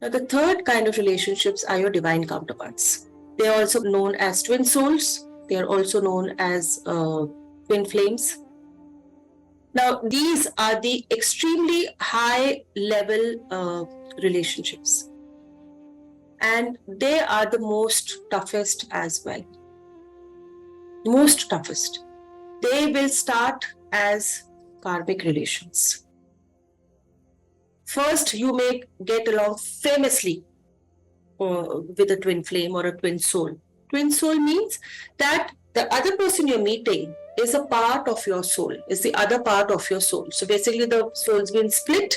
Now, the third kind of relationships are your divine counterparts. They are also known as twin souls. They are also known as twin flames. Now, these are the extremely high level relationships. And they are the most toughest as well. Most toughest. They will start as karmic relations. First, you may get along famously with a twin flame or a twin soul. Twin soul means that the other person you're meeting is a part of your soul, is the other part of your soul. So basically the soul's been split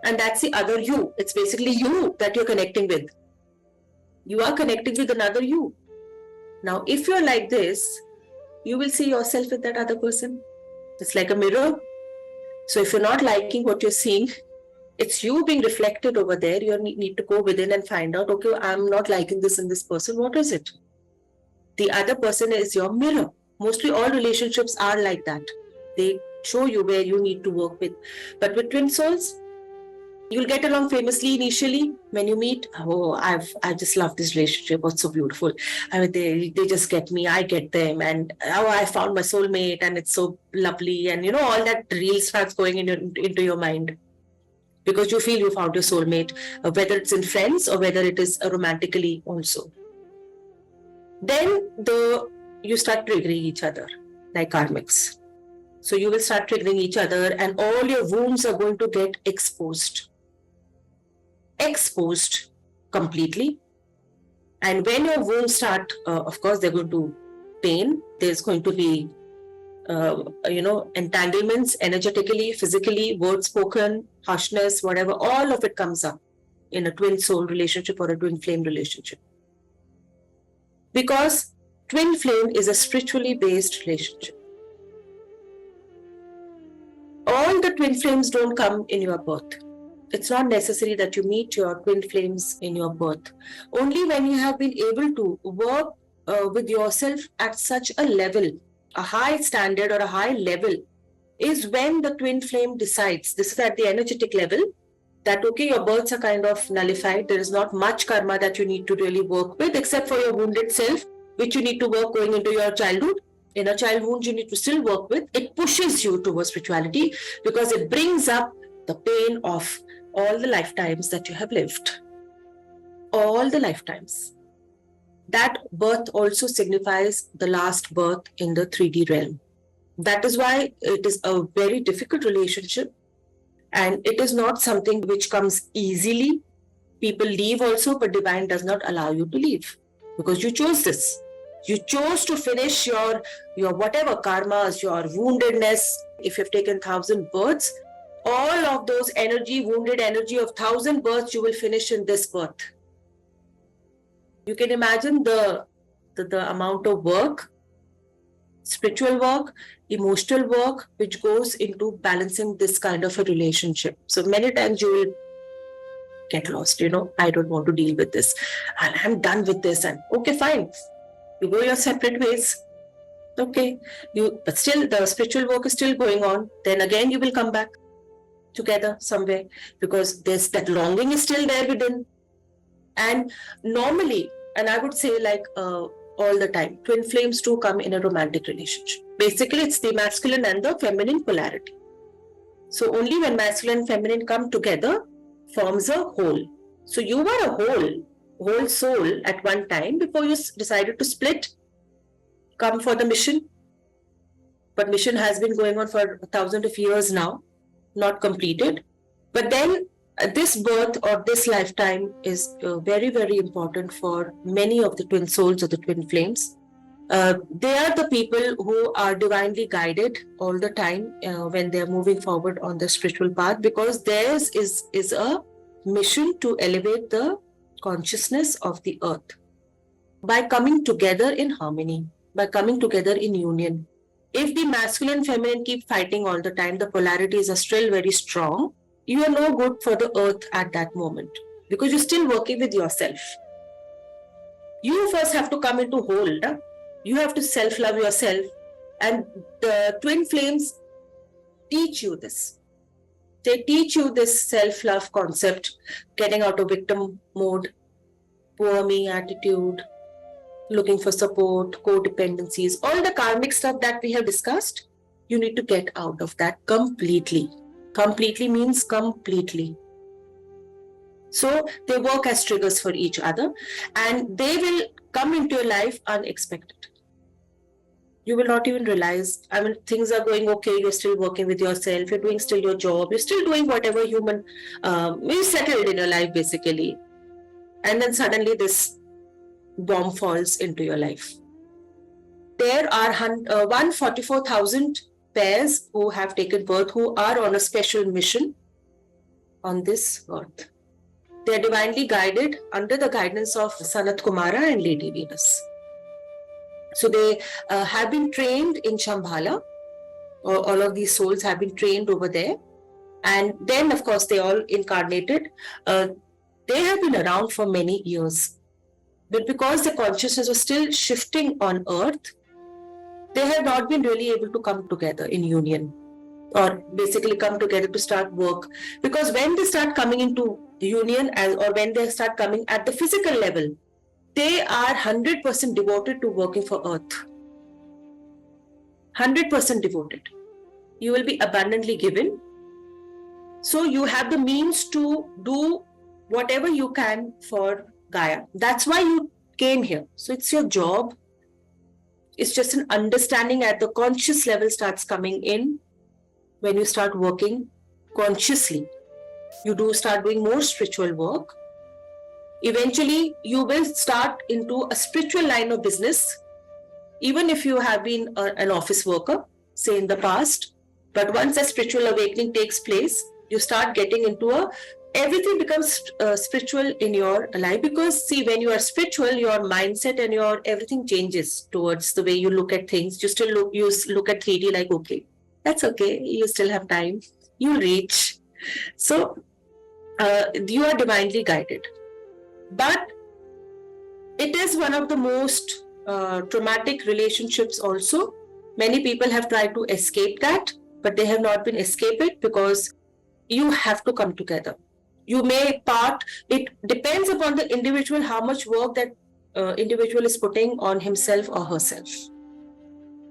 and that's the other you. It's basically you that you're connecting with. You are connecting with another you. Now, if you're like this, you will see yourself with that other person. It's like a mirror. So if you're not liking what you're seeing, it's you being reflected over there. You need to go within and find out, okay, I'm not liking this in this person. What is it? The other person is your mirror. Mostly all relationships are like that. They show you where you need to work with. But with twin souls, you'll get along famously initially when you meet. Oh, I just love this relationship. What's so beautiful. I mean, they just get me. I get them. And oh, I found my soulmate and it's so lovely. And you know, all that reel starts going into your mind. Because you feel you found your soulmate, whether it's in friends or whether it is romantically also. Then you start triggering each other like karmics. So you will start triggering each other and all your wounds are going to get exposed. Exposed completely. And when your wounds start, of course, they're going to pain. There's going to be entanglements energetically, physically, words spoken, harshness, whatever, all of it comes up in a twin soul relationship or a twin flame relationship. Because twin flame is a spiritually based relationship. All the twin flames don't come in your birth. It's not necessary that you meet your twin flames in your birth. Only when you have been able to work with yourself at such a level, a high standard or a high level, is when the twin flame decides, this is at the energetic level, that okay, your births are kind of nullified. There is not much karma that you need to really work with except for your wounded self, which you need to work going into your childhood. Inner child wounds you need to still work with. It pushes you towards spirituality because it brings up the pain of all the lifetimes that you have lived. All the lifetimes. That birth also signifies the last birth in the 3D realm. That is why it is a very difficult relationship and it is not something which comes easily. People leave also, but divine does not allow you to leave because you chose this. You chose to finish your whatever karmas, your woundedness. If you've taken 1,000 births, all of those wounded energy of 1,000 births, you will finish in this birth. You can imagine the amount of work, spiritual work, emotional work, which goes into balancing this kind of a relationship. So many times you will get lost, I don't want to deal with this and I'm done with this, and okay, fine. You go your separate ways. Okay. But still the spiritual work is still going on. Then again, you will come back together somewhere because that longing is still there within. And normally, and I would say like all the time, twin flames do come in a romantic relationship. Basically, it's the masculine and the feminine polarity. So only when masculine and feminine come together forms a whole. So you were a whole soul at one time before you decided to split, come for the mission. But mission has been going on for 1,000 of years now, not completed. But then this birth or this lifetime is very, very important for many of the twin souls or the twin flames. They are the people who are divinely guided all the time when they're moving forward on the spiritual path, because theirs is a mission to elevate the consciousness of the earth by coming together in harmony, by coming together in union. If the masculine and feminine keep fighting all the time, the polarities are still very strong, you are no good for the earth at that moment because you're still working with yourself. You first have to come into hold. You have to self-love yourself, and the twin flames teach you this. They teach you this self-love concept, getting out of victim mode, poor me attitude, looking for support, codependencies, all the karmic stuff that we have discussed. You need to get out of that completely. Completely means completely. So they work as triggers for each other, and they will come into your life unexpected. You will not even realize. I mean, things are going okay. You're still working with yourself. You're doing still your job. You're still doing whatever human. You settled in your life basically, and then suddenly this bomb falls into your life. There are 144,000 pairs who have taken birth, who are on a special mission on this earth. They are divinely guided under the guidance of Sanat Kumara and Lady Venus. So they have been trained in Shambhala. All of these souls have been trained over there. And then, of course, they all incarnated. They have been around for many years. But because the consciousness was still shifting on earth, they have not been really able to come together in union, or basically come together to start work. Because when they start coming into union, or when they start coming at the physical level, they are 100% devoted to working for earth. 100% devoted. You will be abundantly given. So you have the means to do whatever you can for Gaia. That's why you came here. So it's your job. It's just an understanding at the conscious level starts coming in when you start working consciously. You do start doing more spiritual work. Eventually, you will start into a spiritual line of business, even if you have been an office worker, say in the past. But once a spiritual awakening takes place, you start getting into everything becomes spiritual in your life. Because see, when you are spiritual, your mindset and your everything changes towards the way you look at things. You look at 3D like, okay, that's okay. You still have time. You'll reach. So you are divinely guided. But it is one of the most traumatic relationships also. Many people have tried to escape that, but they have not been escaped it, because you have to come together. You may part, it depends upon the individual how much work that individual is putting on himself or herself.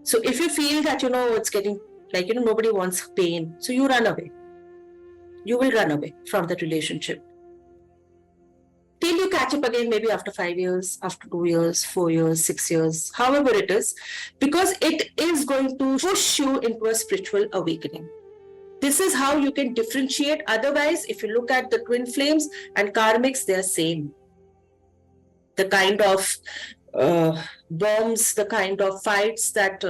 So if you feel that, it's getting like, nobody wants pain, so you run away. You will run away from that relationship. Till you catch up again, maybe after 5 years, after 2 years, 4 years, 6 years, however it is, because it is going to push you into a spiritual awakening. This is how you can differentiate. Otherwise, if you look at the twin flames and karmics, they are same. The kind of bombs, the kind of fights that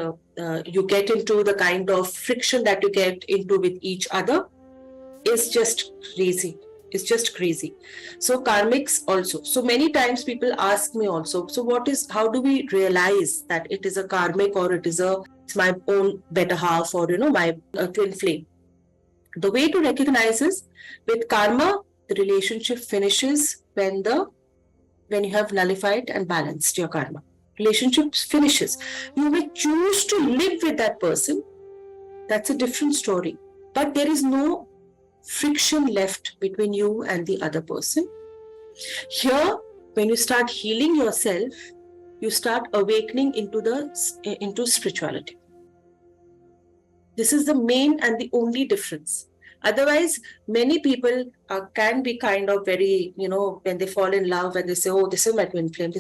you get into, the kind of friction that you get into with each other is just crazy. It's just crazy. So karmics also. So many times people ask me also, so how do we realize that it is a karmic, or it's my own better half, or my twin flame? The way to recognize is, with karma, the relationship finishes when you have nullified and balanced your karma. Relationship finishes. You may choose to live with that person. That's a different story. But there is no friction left between you and the other person. Here, when you start healing yourself, you start awakening into spirituality. This is the main and the only difference. Otherwise, many people can be kind of very, when they fall in love and they say, oh, this is my twin flame.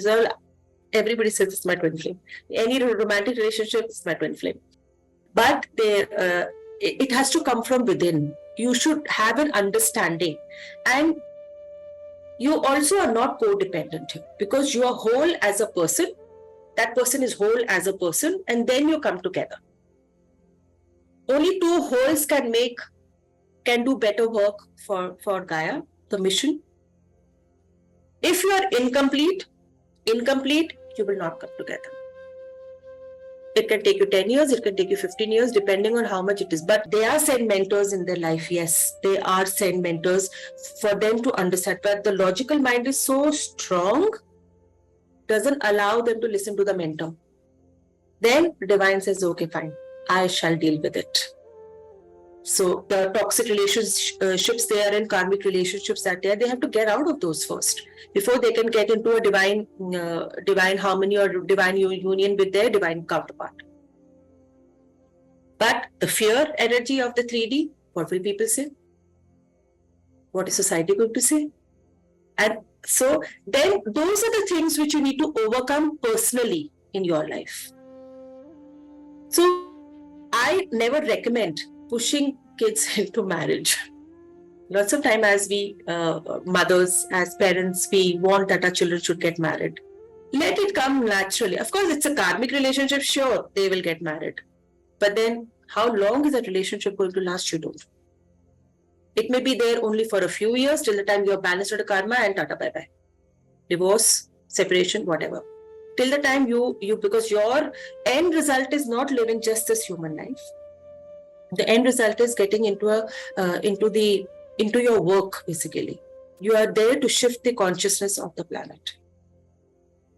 Everybody says it's my twin flame. Any romantic relationship is my twin flame. But it has to come from within. You should have an understanding. And you also are not codependent here, because you are whole as a person. That person is whole as a person, and then you come together. Only two wholes can do better work for Gaia, the mission. If you are incomplete, you will not come together. It can take you 10 years, it can take you 15 years, depending on how much it is. But they are sent mentors in their life. Yes, they are sent mentors for them to understand. But the logical mind is so strong, doesn't allow them to listen to the mentor. Then the divine says, okay, fine, I shall deal with it. So the toxic relationships they are in, karmic relationships that they have to get out of those first before they can get into a divine harmony or divine union with their divine counterpart. But the fear energy of the 3D, what will people say? What is society going to say? And so then those are the things which you need to overcome personally in your life. So I never recommend pushing kids into marriage. Lots of time as we mothers, as parents, we want that our children should get married. Let it come naturally. Of course, it's a karmic relationship. Sure, they will get married. But then how long is that relationship going to last? You don't. It may be there only for a few years till the time you're balanced out of karma and tata bye bye. Divorce, separation, whatever. Till the time you because your end result is not living just this human life. The end result is getting into your work, basically. You are there to shift the consciousness of the planet.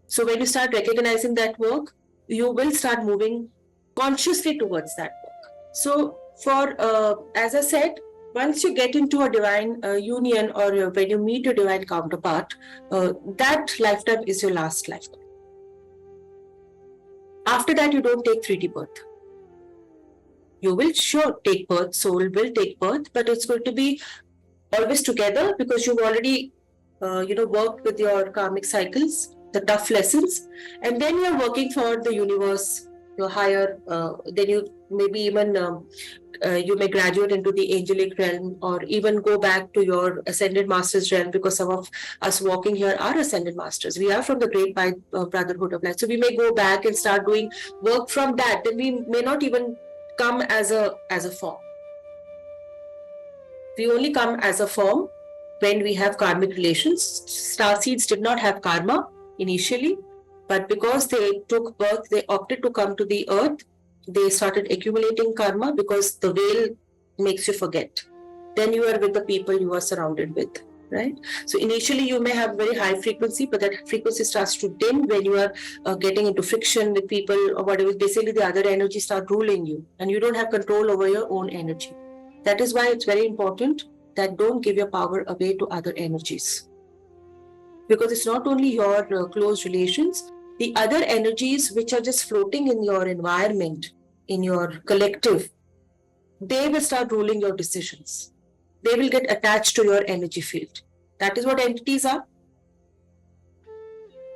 So when you start recognizing that work, you will start moving consciously towards that work. So as I said, once you get into a divine union, or when you meet your divine counterpart, that lifetime is your last lifetime. After that, you don't take 3D birth. You will sure take birth, soul will take birth, but it's going to be always together because you've already worked with your karmic cycles, the tough lessons, and then you're working for the universe, your higher, then you maybe even you may graduate into the angelic realm, or even go back to your ascended masters realm, because some of us walking here are ascended masters. We are from the great brotherhood of light. So we may go back and start doing work from that. Then we may not even come as a form. We only come as a form when we have karmic relations. Star seeds did not have karma initially, but because they took birth, they opted to come to the earth. They started accumulating karma because the veil makes you forget. Then you are with the people you are surrounded with, right? So initially you may have very high frequency, but that frequency starts to dim when you are getting into friction with people or whatever. Basically the other energy start ruling you and you don't have control over your own energy. That is why it's very important that don't give your power away to other energies. Because it's not only your close relations, the other energies which are just floating in your environment, in your collective, they will start ruling your decisions. They will get attached to your energy field. That is what entities are.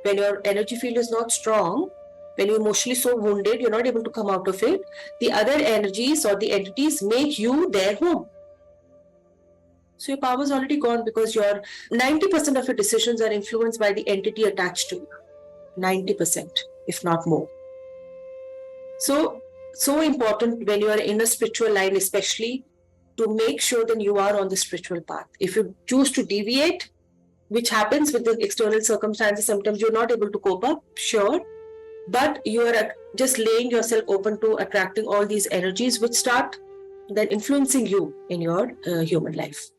When your energy field is not strong, when you're emotionally so wounded, you're not able to come out of it, the other energies or the entities make you their home. So your power is already gone because your 90% of your decisions are influenced by the entity attached to you. 90%, if not more. So important when you are in a spiritual line, especially, to make sure that you are on the spiritual path. If you choose to deviate, which happens with the external circumstances, sometimes you're not able to cope up, sure, but you are just laying yourself open to attracting all these energies which start then influencing you in your human life.